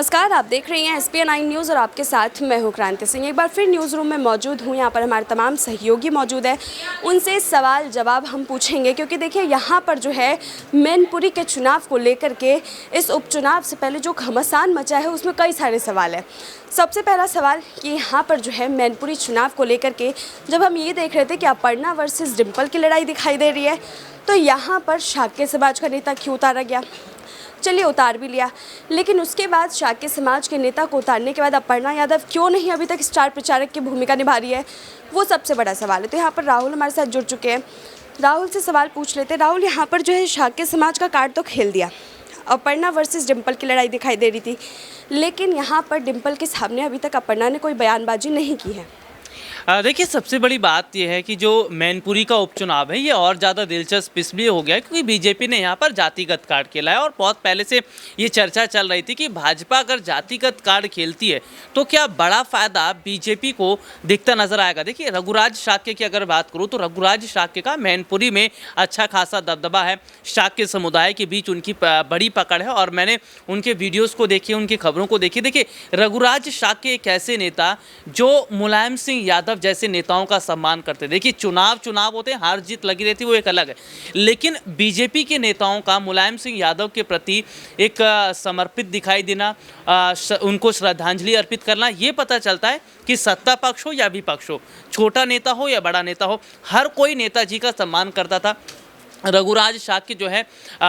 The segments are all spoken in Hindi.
नमस्कार, आप देख रहे हैं SPN9 न्यूज़ और आपके साथ मैं हूं क्रांति सिंह। एक बार फिर न्यूज़ रूम में मौजूद हूं। यहां पर हमारे तमाम सहयोगी मौजूद हैं, उनसे सवाल जवाब हम पूछेंगे क्योंकि देखिए यहां पर जो है मैनपुरी के चुनाव को लेकर के इस उपचुनाव से पहले जो घमासान मचा है उसमें कई सारे सवाल हैं। सबसे पहला सवाल कि यहाँ पर जो है मैनपुरी चुनाव को लेकर के जब हम ये देख रहे थे कि अपर्णा वर्सेस डिम्पल की लड़ाई दिखाई दे रही है, तो यहाँ पर शाक्य समाज का नेता क्यों उतारा गया? चलिए उतार भी लिया, लेकिन उसके बाद शाक्य समाज के नेता को उतारने के बाद अपर्णा यादव क्यों नहीं अभी तक स्टार प्रचारक की भूमिका निभा रही है, वो सबसे बड़ा सवाल है। तो यहाँ पर राहुल हमारे साथ जुड़ चुके हैं, राहुल से सवाल पूछ लेते हैं। राहुल, यहाँ पर जो है शाक्य समाज का कार्ड तो खेल दिया, अपर्णा वर्सेस डिम्पल की लड़ाई दिखाई दे रही थी, लेकिन यहाँ पर डिम्पल के सामने अभी तक अपर्णा ने कोई बयानबाजी नहीं की है। देखिए, सबसे बड़ी बात यह है कि जो मैनपुरी का उपचुनाव है ये और ज़्यादा दिलचस्प इसलिए हो गया क्योंकि बीजेपी ने यहाँ पर जातिगत कार्ड खेला है और बहुत पहले से ये चर्चा चल रही थी कि भाजपा अगर जातिगत कार्ड खेलती है तो क्या बड़ा फ़ायदा बीजेपी को दिखता नजर आएगा। देखिए, रघुराज शाक्य की अगर बात करूँ तो रघुराज शाक्य का मैनपुरी में अच्छा खासा दबदबा है, शाक्य समुदाय के बीच उनकी बड़ी पकड़ है और मैंने उनके वीडियोज़ को देखी, उनकी खबरों को देखी। देखिए, रघुराज शाक्य एक ऐसे नेता जो मुलायम सिंह यादव जैसे नेताओं का सम्मान करते। देखिए, चुनाव होते हैं, हार जीत लगी रहती है, वो एक अलग है, लेकिन बीजेपी के नेताओं का मुलायम सिंह यादव के प्रति एक समर्पित दिखाई देना, उनको श्रद्धांजलि अर्पित करना, ये पता चलता है कि सत्ता पक्ष हो या विपक्ष हो, छोटा नेता हो या बड़ा नेता हो, हर कोई नेताजी का सम्मान करता था। रघुराज शाक्य जो है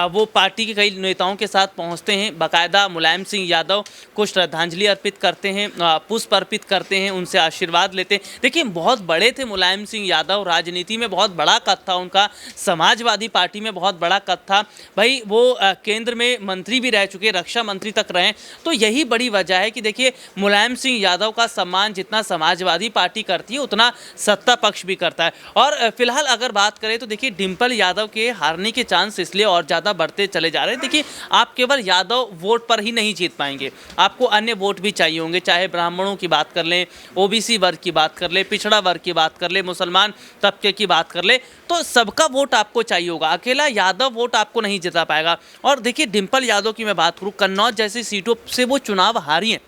वो पार्टी के कई नेताओं के साथ पहुंचते हैं, बाकायदा मुलायम सिंह यादव को श्रद्धांजलि अर्पित करते हैं, पुष्प अर्पित करते हैं, उनसे आशीर्वाद लेते हैं। देखिए, बहुत बड़े थे मुलायम सिंह यादव, राजनीति में बहुत बड़ा कद था उनका, समाजवादी पार्टी में बहुत बड़ा कद था भाई, वो केंद्र में मंत्री भी रह चुके, रक्षा मंत्री तक रहे। तो यही बड़ी वजह है कि देखिए मुलायम सिंह यादव का सम्मान जितना समाजवादी पार्टी करती है उतना सत्ता पक्ष भी करता है। और फिलहाल अगर बात करें तो देखिए डिम्पल यादव के हारने के चांस इसलिए और ज़्यादा बढ़ते चले जा रहे हैं। देखिए, आप केवल यादव वोट पर ही नहीं जीत पाएंगे, आपको अन्य वोट भी चाहिए होंगे, चाहे ब्राह्मणों की बात कर लें, ओबीसी वर्ग की बात कर लें, पिछड़ा वर्ग की बात कर लें, मुसलमान तबके की बात कर लें, तो सबका वोट आपको चाहिए होगा, अकेला यादव वोट आपको नहीं जिता पाएगा। और देखिए, डिम्पल यादव की मैं बात करूँ, कन्नौज जैसी सीटों से वो चुनाव हारी हैं,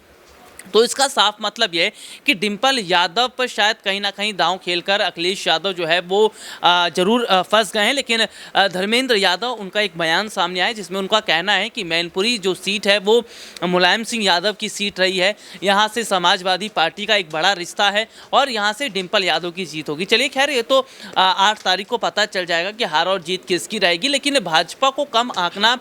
तो इसका साफ मतलब यह है कि डिम्पल यादव पर शायद कहीं ना कहीं दांव खेलकर अखिलेश यादव जो है वो जरूर फंस गए हैं। लेकिन धर्मेंद्र यादव, उनका एक बयान सामने आया जिसमें उनका कहना है कि मैनपुरी जो सीट है वो मुलायम सिंह यादव की सीट रही है, यहाँ से समाजवादी पार्टी का एक बड़ा रिश्ता है और यहाँ से डिम्पल यादव की जीत होगी। चलिए खैर, ये तो 8 तारीख को पता चल जाएगा कि हार और जीत किसकी रहेगी, लेकिन भाजपा को कम आंकना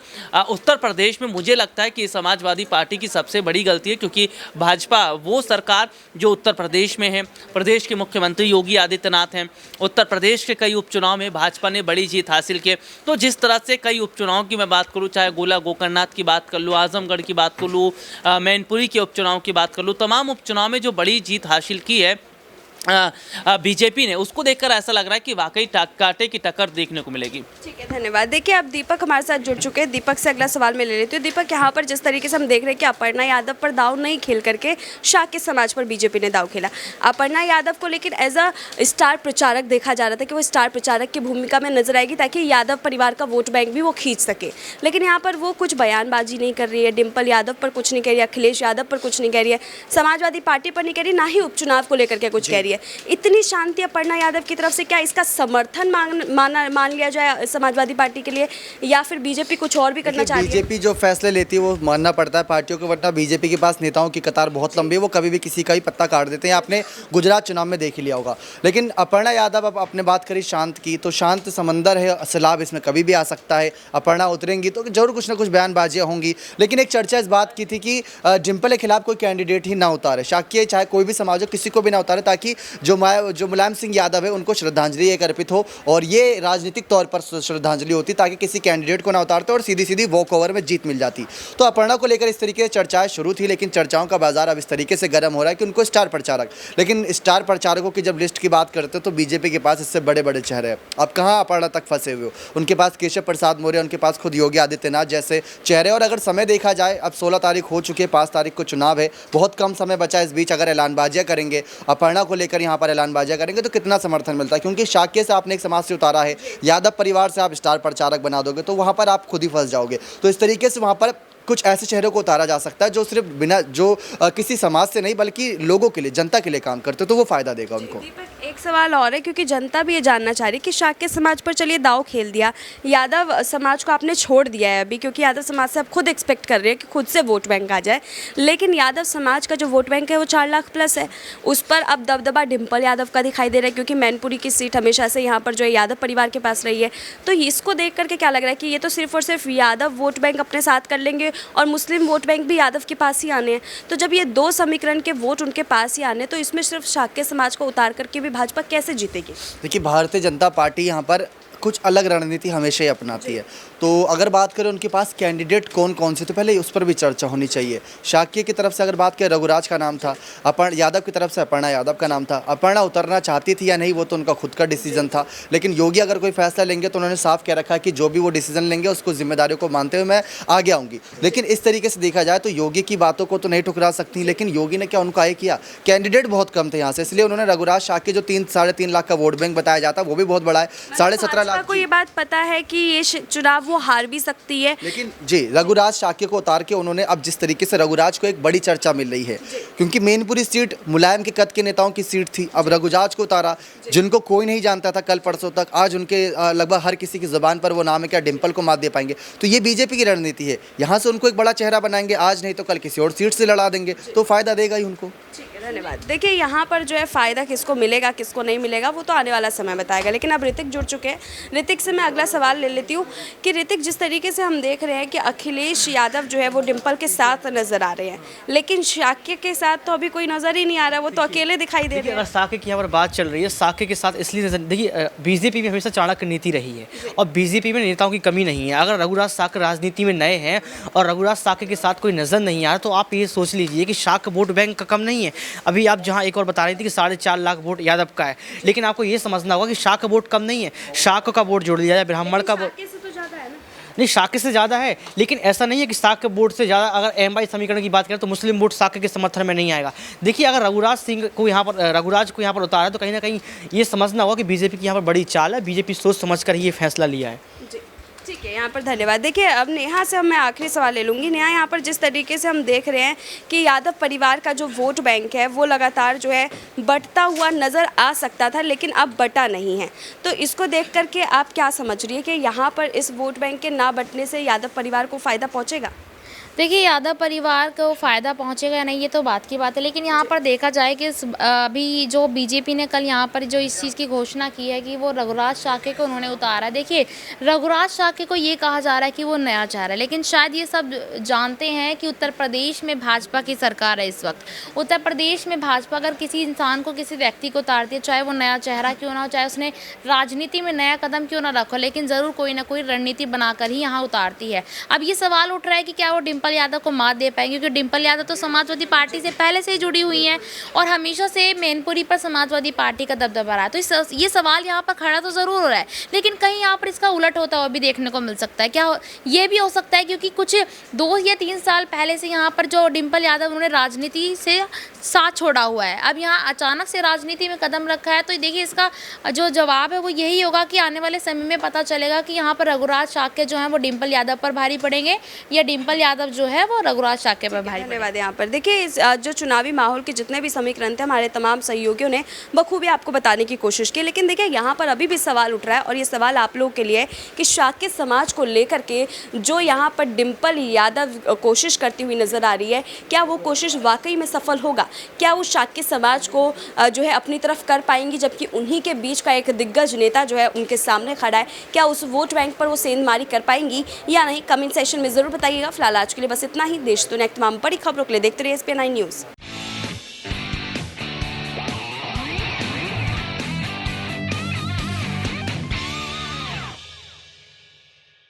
उत्तर प्रदेश में मुझे लगता है कि समाजवादी पार्टी की सबसे बड़ी गलती है, क्योंकि भाजपा वो सरकार जो उत्तर प्रदेश में है, प्रदेश के मुख्यमंत्री योगी आदित्यनाथ हैं, उत्तर प्रदेश के कई उपचुनाव में भाजपा ने बड़ी जीत हासिल की। तो जिस तरह से कई उपचुनाव की मैं बात करूं, चाहे गोला गोकर्णनाथ की बात कर लूँ, आजमगढ़ की बात कर लूँ, मैनपुरी के उपचुनाव की बात कर लूँ, तमाम उपचुनाव में जो बड़ी जीत हासिल की है बीजेपी ने, उसको देखकर ऐसा लग रहा है कि वाकई कांटे की टक्कर देखने को मिलेगी। ठीक है, धन्यवाद। देखिए, अब दीपक हमारे साथ जुड़ चुके हैं, दीपक से अगला सवाल मैं ले लेती हूँ। दीपक, यहाँ पर जिस तरीके से हम देख रहे हैं कि अपर्णा यादव पर दाव नहीं खेल करके शाक्य समाज पर बीजेपी ने दाव खेला, अपर्णा यादव को लेकिन एज अ स्टार प्रचारक देखा जा रहा था कि वो स्टार प्रचारक की भूमिका में नजर आएगी ताकि यादव परिवार का वोट बैंक भी वो खींच सके, लेकिन यहाँ पर वो कुछ बयानबाजी नहीं कर रही है, डिम्पल यादव पर कुछ नहीं कह रही है, अखिलेश यादव पर कुछ नहीं कह रही है, समाजवादी पार्टी पर नहीं कह रही, ना ही उपचुनाव को लेकर के कुछ कह रही है। इतनी शांति अपर्णा यादव की तरफ से, क्या इसका समर्थन मान लिया जाए समाजवादी पार्टी के लिए, या फिर बीजेपी कुछ और भी करना चाहती है? बीजेपी जो फैसले लेती है वो मानना पड़ता है पार्टियों को, वरना बीजेपी के पास नेताओं की कतार बहुत लंबी है, वो कभी भी किसी का ही पत्ता काट देते हैं। आपने गुजरात चुनाव में देख ही लिया होगा। लेकिन अपर्णा यादव, अब आपने बात करी शांत की, तो शांत समंदर है, सैलाब इसमें कभी भी आ सकता है। अपर्णा उतरेंगी तो जरूर कुछ ना कुछ बयानबाजियाँ होंगी, लेकिन एक चर्चा इस बात की थी कि डिम्पल के खिलाफ कोई कैंडिडेट ही ना उतारे, शाक्य चाहे कोई भी समाज हो, किसी को भी ना उतारे, ताकि जो मुलायम सिंह यादव है उनको श्रद्धांजलि एक अर्पित हो, और ये राजनीतिक तौर पर श्रद्धांजलि होती ताकि किसी कैंडिडेट को ना उतारते और सीधी सीधी वॉक ओवर में जीत मिल जाती। तो अपर्णा को लेकर इस तरीके से चर्चाएं शुरू थी, लेकिन चर्चाओं का बाजार अब इस तरीके से गर्म हो रहा है कि उनको स्टार प्रचारक, लेकिन स्टार प्रचारकों की जब लिस्ट की बात करते हैं तो बीजेपी के पास इससे बड़े बड़े चेहरे हैं। अब कहाँ अपर्णा तक फंसे हुए हो, उनके पास केशव प्रसाद मौर्य, उनके पास खुद योगी आदित्यनाथ जैसे चेहरे। और अगर समय देखा जाए, अब 16 तारीख हो चुकी है, 5 तारीख को चुनाव है, बहुत कम समय बचा है। इस बीच अगर ऐलानबाजियाँ करेंगे, अपर्णा को लेकर यहाँ पर ऐलानबाजियाँ करेंगे तो कितना समर्थन मिलता है, क्योंकि शाक्य से आपने एक समाज से उतारा है, यादव परिवार से आप स्टार प्रचारक बना दोगे तो वहाँ पर आप खुद ही फंस जाओगे। तो इस तरीके से वहाँ पर कुछ ऐसे चेहरों को उतारा जा सकता है जो सिर्फ बिना जो किसी समाज से नहीं बल्कि लोगों के लिए, जनता के लिए काम करते, तो वो फ़ायदा देगा उनको। दीपक, एक सवाल और है क्योंकि जनता भी ये जानना चाह रही है कि शाक्य समाज पर चलिए दाव खेल दिया, यादव समाज को आपने छोड़ दिया है अभी, क्योंकि यादव समाज से आप खुद एक्सपेक्ट कर रहे हैं कि खुद से वोट बैंक आ जाए, लेकिन यादव समाज का जो वोट बैंक है वो 4 लाख प्लस है। उस पर अब दबदबा डिम्पल यादव का दिखाई दे रहा है क्योंकि मैनपुरी की सीट हमेशा से यहाँ पर जो है यादव परिवार के पास रही है। तो इसको देख करके क्या लग रहा है कि ये तो सिर्फ और सिर्फ यादव वोट बैंक अपने साथ कर लेंगे और मुस्लिम वोट बैंक भी यादव के पास ही आने हैं। तो जब ये 2 समीकरण के वोट उनके पास ही आने, तो इसमें सिर्फ शाक्य समाज को उतार करके भी भाजपा कैसे जीतेगी? देखिए, भारतीय जनता पार्टी यहाँ पर कुछ अलग रणनीति हमेशा ही अपनाती है। तो अगर बात करें उनके पास कैंडिडेट कौन कौन से, तो पहले उस पर भी चर्चा होनी चाहिए। शाक्य की तरफ से अगर बात करें, रघुराज का नाम था, अपर्णा यादव की तरफ से अपर्णा यादव का नाम था। अपर्णा उतरना चाहती थी या नहीं वो तो उनका खुद का डिसीजन था, लेकिन योगी अगर कोई फैसला लेंगे तो उन्होंने साफ कह रखा है कि जो भी वो डिसीजन लेंगे उसको जिम्मेदारियों को मानते हुए मैं आगे आऊँगी। लेकिन इस तरीके से देखा जाए तो योगी की बातों को तो नहीं ठुकरा सकती, लेकिन योगी ने क्या उनको आए किया, कैंडिडेट बहुत कम थे यहाँ से, इसलिए उन्होंने रघुराज शाक्य जो 3-3.5 लाख का वोट बैंक बताया जाता वो भी बहुत बड़ा है, 17.5 लाख। को ये बात पता है कि ये चुनाव वो हार भी सकती है, लेकिन जी रघुराज शाक्य को उतार के उन्होंने, अब जिस तरीके से रघुराज को एक बड़ी चर्चा मिल रही है क्योंकि मैनपुरी सीट मुलायम के कद के नेताओं की सीट थी, अब रघुराज को उतारा जिनको कोई नहीं जानता था कल परसों तक, आज उनके लगभग हर किसी की जुबान पर वो नाम है, क्या डिम्पल को मात दे पाएंगे? तो ये बीजेपी की रणनीति है, यहाँ से उनको एक बड़ा चेहरा बनाएंगे, आज नहीं तो कल किसी और सीट से लड़ा देंगे, तो फायदा देगा ही उनको। ठीक है, धन्यवाद। देखिए, यहाँ पर जो है फ़ायदा किसको मिलेगा किसको नहीं मिलेगा वो तो आने वाला समय बताएगा, लेकिन अब ऋतिक जुड़ चुके हैं। ऋतिक से मैं अगला सवाल ले लेती हूँ कि ऋतिक, जिस तरीके से हम देख रहे हैं कि अखिलेश यादव जो है वो डिम्पल के साथ नज़र आ रहे हैं, लेकिन शाक्य के साथ तो अभी कोई नज़र ही नहीं आ रहा, वो तो अकेले दिखाई दे रहे हैं। अगर साक्य की यहाँ पर बात चल रही है, साक्य के साथ इसलिए देखिए, बीजेपी में हमेशा चाणक्य नीति रही है और बीजेपी में नेताओं की कमी नहीं है। अगर रघुराज साक्य राजनीति में नए हैं और रघुराज साक्य के साथ कोई नज़र नहीं आ रहा, तो आप ये सोच लीजिए कि शाक्य वोट बैंक का कम नहीं है। अभी आप जहाँ एक और बता रही थी कि 4.5 लाख वोट यादव का है, लेकिन आपको ये समझना होगा कि शाक्य वोट कम नहीं है, शाक्य का वोट जोड़ लिया जाए, ब्राह्मण का वोट नहीं, शाक्य से ज़्यादा है, लेकिन ऐसा नहीं है कि शाक्य वोट से ज़्यादा। अगर एमवाई समीकरण की बात करें तो मुस्लिम वोट शाक्य के समर्थन में नहीं आएगा। देखिए, अगर रघुराज को यहाँ पर उतारा है तो कहीं ना कहीं ये समझना होगा कि बीजेपी की यहाँ पर बड़ी चाल है, बीजेपी सोच समझ कर ही ये फैसला लिया है। ठीक है, यहाँ पर धन्यवाद। देखिए, अब नेहा से मैं आखिरी सवाल ले लूँगी। नेहा, यहाँ पर जिस तरीके से हम देख रहे हैं कि यादव परिवार का जो वोट बैंक है वो लगातार जो है बढ़ता हुआ नज़र आ सकता था, लेकिन अब बटा नहीं है, तो इसको देख करके आप क्या समझ रही है कि यहाँ पर इस वोट बैंक के ना बटने से यादव परिवार को फ़ायदा पहुँचेगा? देखिए, यादव परिवार को फ़ायदा पहुंचेगा या नहीं ये तो बात की बात है, लेकिन यहाँ पर देखा जाए कि अभी जो बीजेपी ने कल यहाँ पर जो इस चीज़ की घोषणा की है कि वो रघुराज शाक्य को उन्होंने उतारा। देखिए, रघुराज शाक्य को ये कहा जा रहा है कि वो नया चेहरा है, लेकिन शायद ये सब जानते हैं कि उत्तर प्रदेश में भाजपा की सरकार है इस वक्त। उत्तर प्रदेश में भाजपा अगर किसी इंसान को, किसी व्यक्ति को उतारती है, चाहे वो नया चेहरा क्यों ना हो, चाहे उसने राजनीति में नया कदम क्यों ना रखो, लेकिन ज़रूर कोई ना कोई रणनीति बनाकर ही यहाँ उतारती है। अब ये सवाल उठ रहा है कि क्या वो डिम्पल यादव को मात दे पाएंगे, क्योंकि डिम्पल यादव तो समाजवादी पार्टी से पहले से ही जुड़ी हुई हैं और हमेशा से मैनपुरी पर समाजवादी पार्टी का दबदबा रहा है। तो ये सवाल यहाँ पर खड़ा तो ज़रूर हो रहा है, लेकिन कहीं यहाँ पर इसका उलट होता हुआ भी देखने को मिल सकता है। क्या ये भी हो सकता है क्योंकि कुछ 2 या 3 साल पहले से यहाँ पर जो डिम्पल यादव उन्होंने राजनीति से साथ छोड़ा हुआ है, अब यहाँ अचानक से राजनीति में कदम रखा है। तो देखिए, इसका जो जवाब है वो यही होगा कि आने वाले समय में पता चलेगा कि यहाँ पर रघुराज शाक्य जो है वो डिम्पल यादव पर भारी पड़ेंगे या डिम्पल यादव जो है वो रघुराज शाक्य पर भारी। धन्यवाद। यहाँ पर देखिए, इस जो चुनावी माहौल के जितने भी समीकरण थे हमारे तमाम सहयोगियों ने बखूबी आपको बताने की कोशिश की, लेकिन देखिए यहाँ पर अभी भी सवाल उठ रहा है और ये सवाल आप लोगों के लिए कि शाक्य समाज को लेकर के जो यहाँ पर डिम्पल यादव कोशिश करती हुई नजर आ रही है, क्या वो कोशिश वाकई में सफल होगा? क्या वो शाक्य समाज को जो है अपनी तरफ कर पाएंगी, जबकि उन्हीं के बीच का एक दिग्गज नेता जो है उनके सामने खड़ा है? क्या उस वोट बैंक पर वो सेंधमारी कर पाएंगी या नहीं? कमेंट सेक्शन में ज़रूर बताइएगा। फिलहाल आज के लिए बस इतना ही। देश दुनिया की तमाम बड़ी खबरों के लिए देखते रहिए SPN9 न्यूज़।